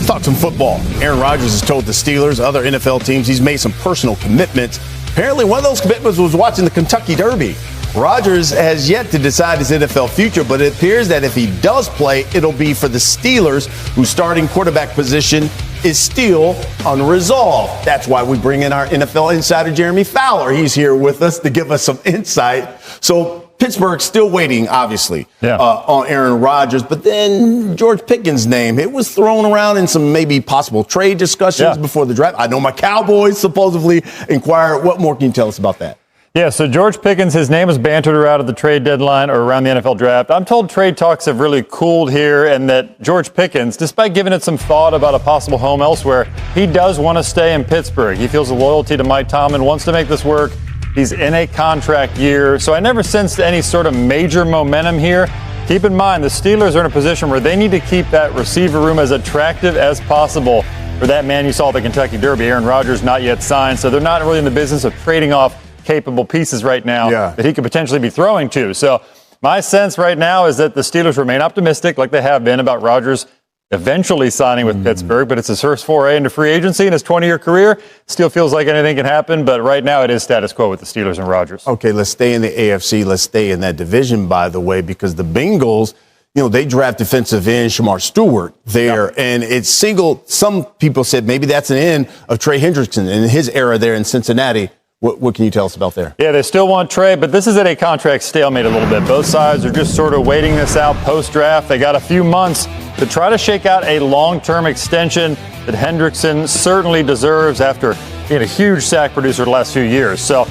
Talk some football. Aaron Rodgers has told the Steelers, other NFL teams, he's made some personal commitments. Apparently, one of those commitments was watching the Kentucky Derby. Rodgers has yet to decide his NFL future, but it appears that if he does play, it'll be for the Steelers, whose starting quarterback position is still unresolved. That's why we bring in our NFL insider, Jeremy Fowler. He's here with us to give us some insight. So Pittsburgh's still waiting, obviously, on Aaron Rodgers. But then George Pickens' name, it was thrown around in some maybe possible trade discussions before the draft. I know my Cowboys supposedly inquired. What more can you tell us about that? Yeah, so George Pickens, his name was bantered around at the trade deadline or around the NFL draft. I'm told trade talks have really cooled here and that George Pickens, despite giving it some thought about a possible home elsewhere, he does want to stay in Pittsburgh. He feels a loyalty to Mike Tomlin, wants to make this work. He's in a contract year, so I never sensed any sort of major momentum here. Keep in mind, the Steelers are in a position where they need to keep that receiver room as attractive as possible for that man you saw at the Kentucky Derby. Aaron Rodgers not yet signed, so they're not really in the business of trading off capable pieces right now that he could potentially be throwing to. So my sense right now is that the Steelers remain optimistic, like they have been, about Rodgers eventually signing with Pittsburgh, but it's his first foray into free agency in his 20-year career. Still feels like anything can happen, but right now it is status quo with the Steelers and Rodgers. Okay, let's stay in the AFC. Let's stay in that division, by the way, because the Bengals, you know, they draft defensive end Shamar Stewart there, and it's some people said maybe that's an end of Trey Hendrickson in his era there in Cincinnati. What can you tell us about there? Yeah, they still want Trey, but this is at a contract stalemate a little bit. Both sides are just sort of waiting this out post-draft. They got a few months to try to shake out a long-term extension that Hendrickson certainly deserves after being a huge sack producer the last few years. So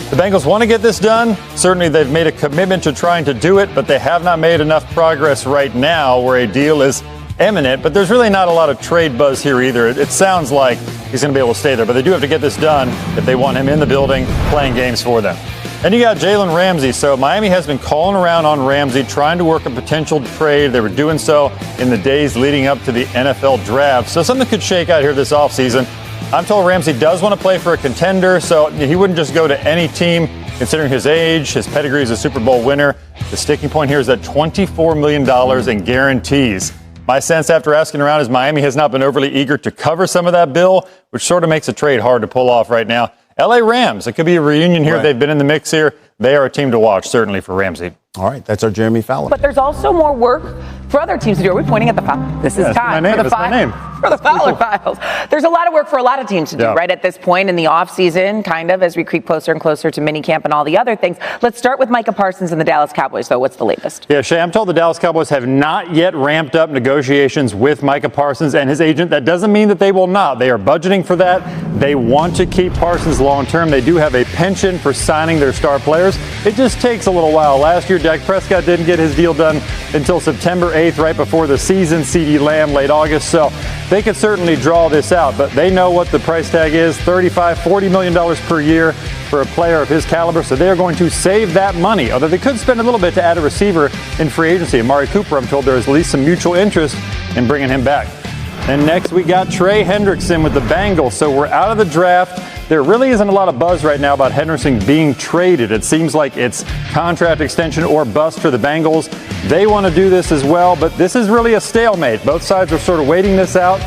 the Bengals want to get this done. Certainly they've made a commitment to trying to do it, but they have not made enough progress right now where a deal is imminent, but there's really not a lot of trade buzz here either. It sounds like he's going to be able to stay there, but they do have to get this done if they want him in the building playing games for them. And you got Jalen Ramsey. So Miami has been calling around on Ramsey, trying to work a potential trade. They were doing so in the days leading up to the NFL draft. So something could shake out here this offseason. I'm told Ramsey does want to play for a contender, so he wouldn't just go to any team considering his age, his pedigree as a Super Bowl winner. The sticking point here is that $24 million in guarantees. My sense after asking around is Miami has not been overly eager to cover some of that bill, which sort of makes a trade hard to pull off right now. LA Rams, it could be a reunion here. Right. They've been in the mix here. They are a team to watch, certainly, for Ramsey. All right, that's our Jeremy Fowler. But there's also more work for other teams to do. Are we pointing at the Fowler? This is time for the Fowler Files. There's a lot of work for a lot of teams to do right at this point in the offseason, kind of, as we creep closer and closer to minicamp and all the other things. Let's start with Micah Parsons and the Dallas Cowboys, though. What's the latest? Yeah, Shay, I'm told the Dallas Cowboys have not yet ramped up negotiations with Micah Parsons and his agent. That doesn't mean that they will not. They are budgeting for that. They want to keep Parsons long term. They do have a penchant for signing their star players. It just takes a little while. Last year, Dak Prescott didn't get his deal done until September 8th, right before the season. CeeDee Lamb late August. So they could certainly draw this out, but they know what the price tag is, $40 million per year for a player of his caliber. So they're going to save that money, although they could spend a little bit to add a receiver in free agency. Amari Cooper, I'm told there is at least some mutual interest in bringing him back. And next we got Trey Hendrickson with the Bengals. So we're out of the draft. There really isn't a lot of buzz right now about Hendrickson being traded. It seems like it's contract extension or bust for the Bengals. They want to do this as well, but this is really a stalemate. Both sides are sort of waiting this out.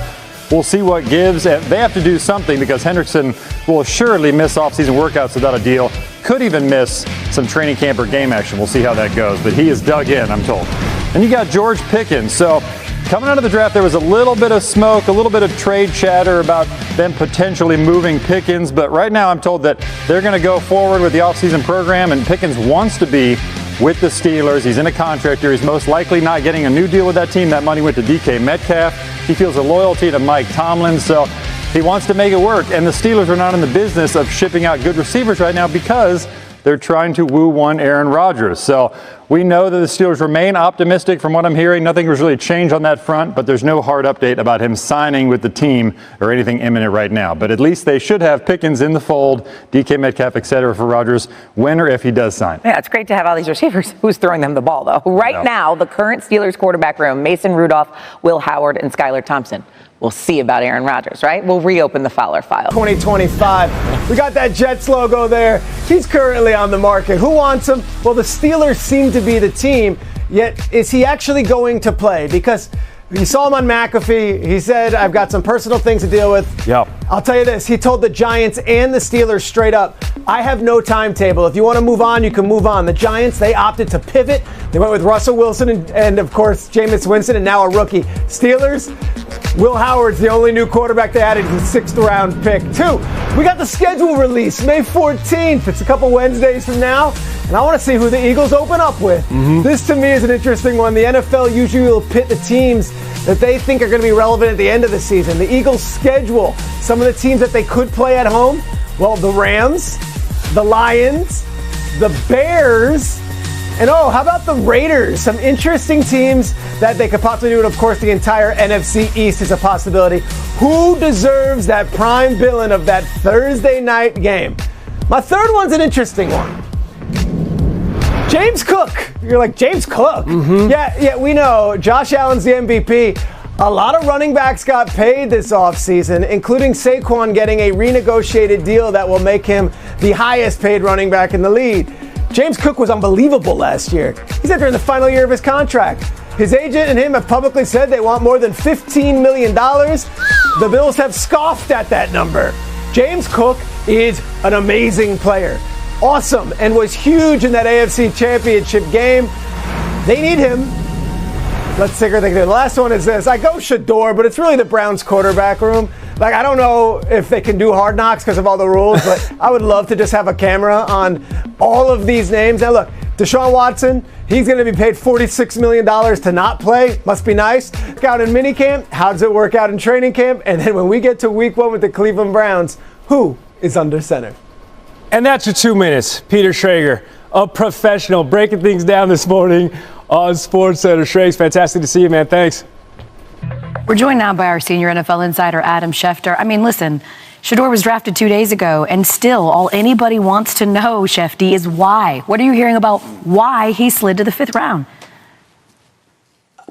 We'll see what gives. And they have to do something because Hendrickson will assuredly miss offseason workouts without a deal. Could even miss some training camp or game action. We'll see how that goes. But he is dug in, I'm told. And you got George Pickens. So coming out of the draft, there was a little bit of smoke, a little bit of trade chatter about them potentially moving Pickens. But right now I'm told that they're going to go forward with the offseason program, and Pickens wants to be with the Steelers. He's in a contract year. He's most likely not getting a new deal with that team. That money went to DK Metcalf. He feels a loyalty to Mike Tomlin, so he wants to make it work. And the Steelers are not in the business of shipping out good receivers right now because they're trying to woo one Aaron Rodgers. So we know that the Steelers remain optimistic from what I'm hearing. Nothing has really changed on that front, but there's no hard update about him signing with the team or anything imminent right now. But at least they should have Pickens in the fold, DK Metcalf, et cetera, for Rodgers when or if he does sign. Yeah, it's great to have all these receivers. Who's throwing them the ball, though? Right now, the current Steelers quarterback room, Mason Rudolph, Will Howard, and Skylar Thompson. We'll see about Aaron Rodgers, right? We'll reopen the Fowler file. 2025. We got that Jets logo there. He's currently on the market. Who wants him? Well, the Steelers seem to be the team. Yet, is he actually going to play? Because You saw him on McAfee. He said, I've got some personal things to deal with. Yep. I'll tell you this. He told the Giants and the Steelers straight up, I have no timetable. If you want to move on, you can move on. The Giants, they opted to pivot. They went with Russell Wilson and of course, Jameis Winston, and now a rookie. Steelers, Will Howard's the only new quarterback they added. He's a 6th round pick. 2, we got the schedule release, May 14th. It's a couple Wednesdays from now. And I want to see who the Eagles open up with. This, to me, is an interesting one. The NFL usually will pit the teams that they think are going to be relevant at the end of the season. The Eagles schedule some of the teams that they could play at home. Well, the Rams, the Lions, the Bears, and how about the Raiders? Some interesting teams that they could possibly do. And, of course, the entire NFC East is a possibility. Who deserves that prime billing of that Thursday night game? My third one's an interesting one. James Cook. You're like, James Cook? Yeah, we know. Josh Allen's the MVP. A lot of running backs got paid this offseason, including Saquon getting a renegotiated deal that will make him the highest paid running back in the league. James Cook was unbelievable last year. He's entering the final year of his contract. His agent and him have publicly said they want more than $15 million. The Bills have scoffed at that number. James Cook is an amazing player. Awesome, and was huge in that AFC Championship game. They need him. Let's see what they can do. The last one is this. I go Shador, but it's really the Browns quarterback room. Like, I don't know if they can do Hard Knocks because of all the rules, but I would love to just have a camera on all of these names. Now, look, Deshaun Watson, he's going to be paid $46 million to not play. Must be nice. Out in minicamp, how does it work out in training camp? And then when we get to week 1 with the Cleveland Browns, who is under center? And that's your 2 minutes. Peter Schrager, a professional, breaking things down this morning on SportsCenter. Schrags, fantastic to see you, man. Thanks. We're joined now by our senior NFL insider, Adam Schefter. I mean, listen, Shador was drafted 2 days ago, and still all anybody wants to know, Shefty, is why. What are you hearing about why he slid to the 5th round?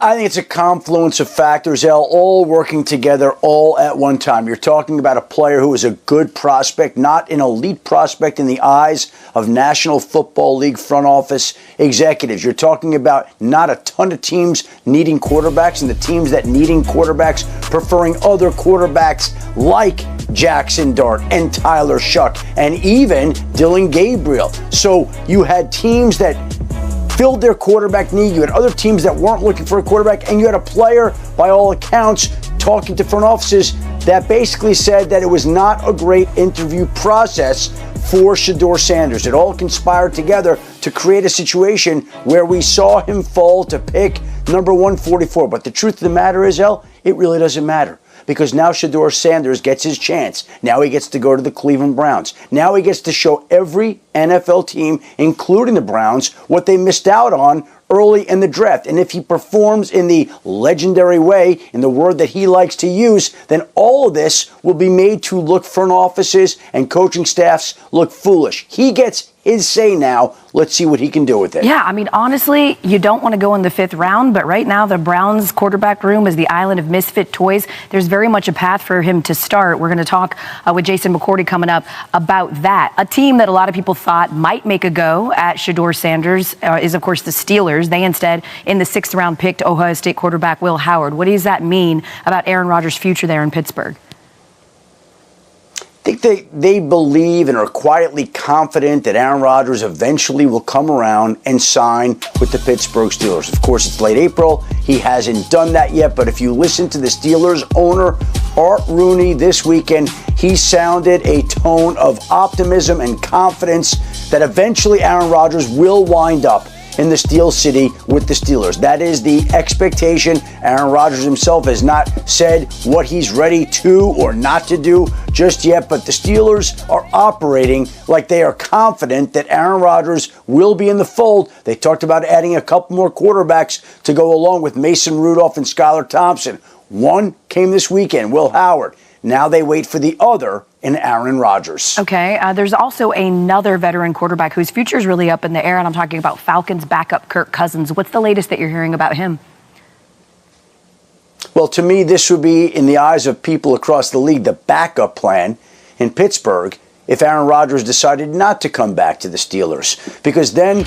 I think it's a confluence of factors, all working together all at one time. You're talking about a player who is a good prospect, not an elite prospect in the eyes of National Football League front office executives. You're talking about not a ton of teams needing quarterbacks, and the teams that needing quarterbacks preferring other quarterbacks like Jackson Dart and Tyler Shuck and even Dylan Gabriel. So you had teams that filled their quarterback need. You had other teams that weren't looking for a quarterback, and you had a player, by all accounts, talking to front offices that basically said that it was not a great interview process for Shador Sanders. It all conspired together to create a situation where we saw him fall to pick number 144. But the truth of the matter is, it really doesn't matter. Because now Shador Sanders gets his chance. Now he gets to go to the Cleveland Browns. Now he gets to show every NFL team, including the Browns, what they missed out on early in the draft. And if he performs in the legendary way, in the word that he likes to use, then all of this will be made to look front offices and coaching staffs look foolish. He gets his say now. Let's see what he can do with it. Yeah, I mean, honestly, you don't want to go in the 5th round, but right now the Browns quarterback room is the island of misfit toys. There's very much a path for him to start. We're going to talk with Jason McCourty coming up about that. A team that a lot of people thought might make a go at Shador Sanders is, of course, the Steelers. They instead, in the 6th round, picked Ohio State quarterback Will Howard. What does that mean about Aaron Rodgers' future there in Pittsburgh? I think they believe and are quietly confident that Aaron Rodgers eventually will come around and sign with the Pittsburgh Steelers. Of course, it's late April. He hasn't done that yet. But if you listen to the Steelers owner, Art Rooney, this weekend, he sounded a tone of optimism and confidence that eventually Aaron Rodgers will wind up in the Steel City with the Steelers. That is the expectation. Aaron Rodgers himself has not said what he's ready to or not to do just yet, but the Steelers are operating like they are confident that Aaron Rodgers will be in the fold. They talked about adding a couple more quarterbacks to go along with Mason Rudolph and Skylar Thompson. One came this weekend, Will Howard. Now they wait for the other in Aaron Rodgers. Okay, there's also another veteran quarterback whose future is really up in the air, and I'm talking about Falcons backup Kirk Cousins. What's the latest that you're hearing about him? Well, to me, this would be, in the eyes of people across the league, the backup plan in Pittsburgh if Aaron Rodgers decided not to come back to the Steelers. Because then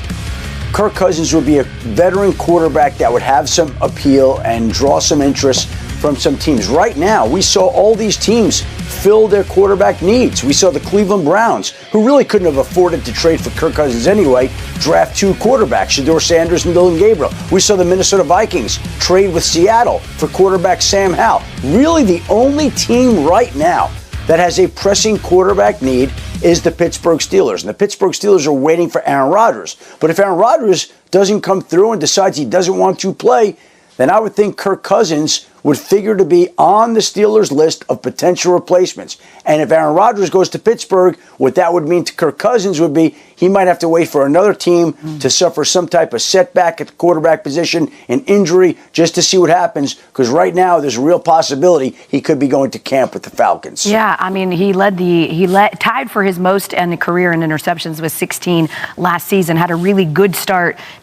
Kirk Cousins would be a veteran quarterback that would have some appeal and draw some interest from some teams. Right now, we saw all these teams fill their quarterback needs. We saw the Cleveland Browns, who really couldn't have afforded to trade for Kirk Cousins anyway, draft 2 quarterbacks, Shedeur Sanders and Dylan Gabriel. We saw the Minnesota Vikings trade with Seattle for quarterback Sam Howell. Really, the only team right now that has a pressing quarterback need is the Pittsburgh Steelers. And the Pittsburgh Steelers are waiting for Aaron Rodgers. But if Aaron Rodgers doesn't come through and decides he doesn't want to play, then I would think Kirk Cousins would figure to be on the Steelers' list of potential replacements. And if Aaron Rodgers goes to Pittsburgh, what that would mean to Kirk Cousins would be he might have to wait for another team to suffer some type of setback at the quarterback position, an injury, just to see what happens. Because right now, there's a real possibility he could be going to camp with the Falcons. Yeah, I mean, he tied for his most in a career in interceptions with 16 last season. Had a really good start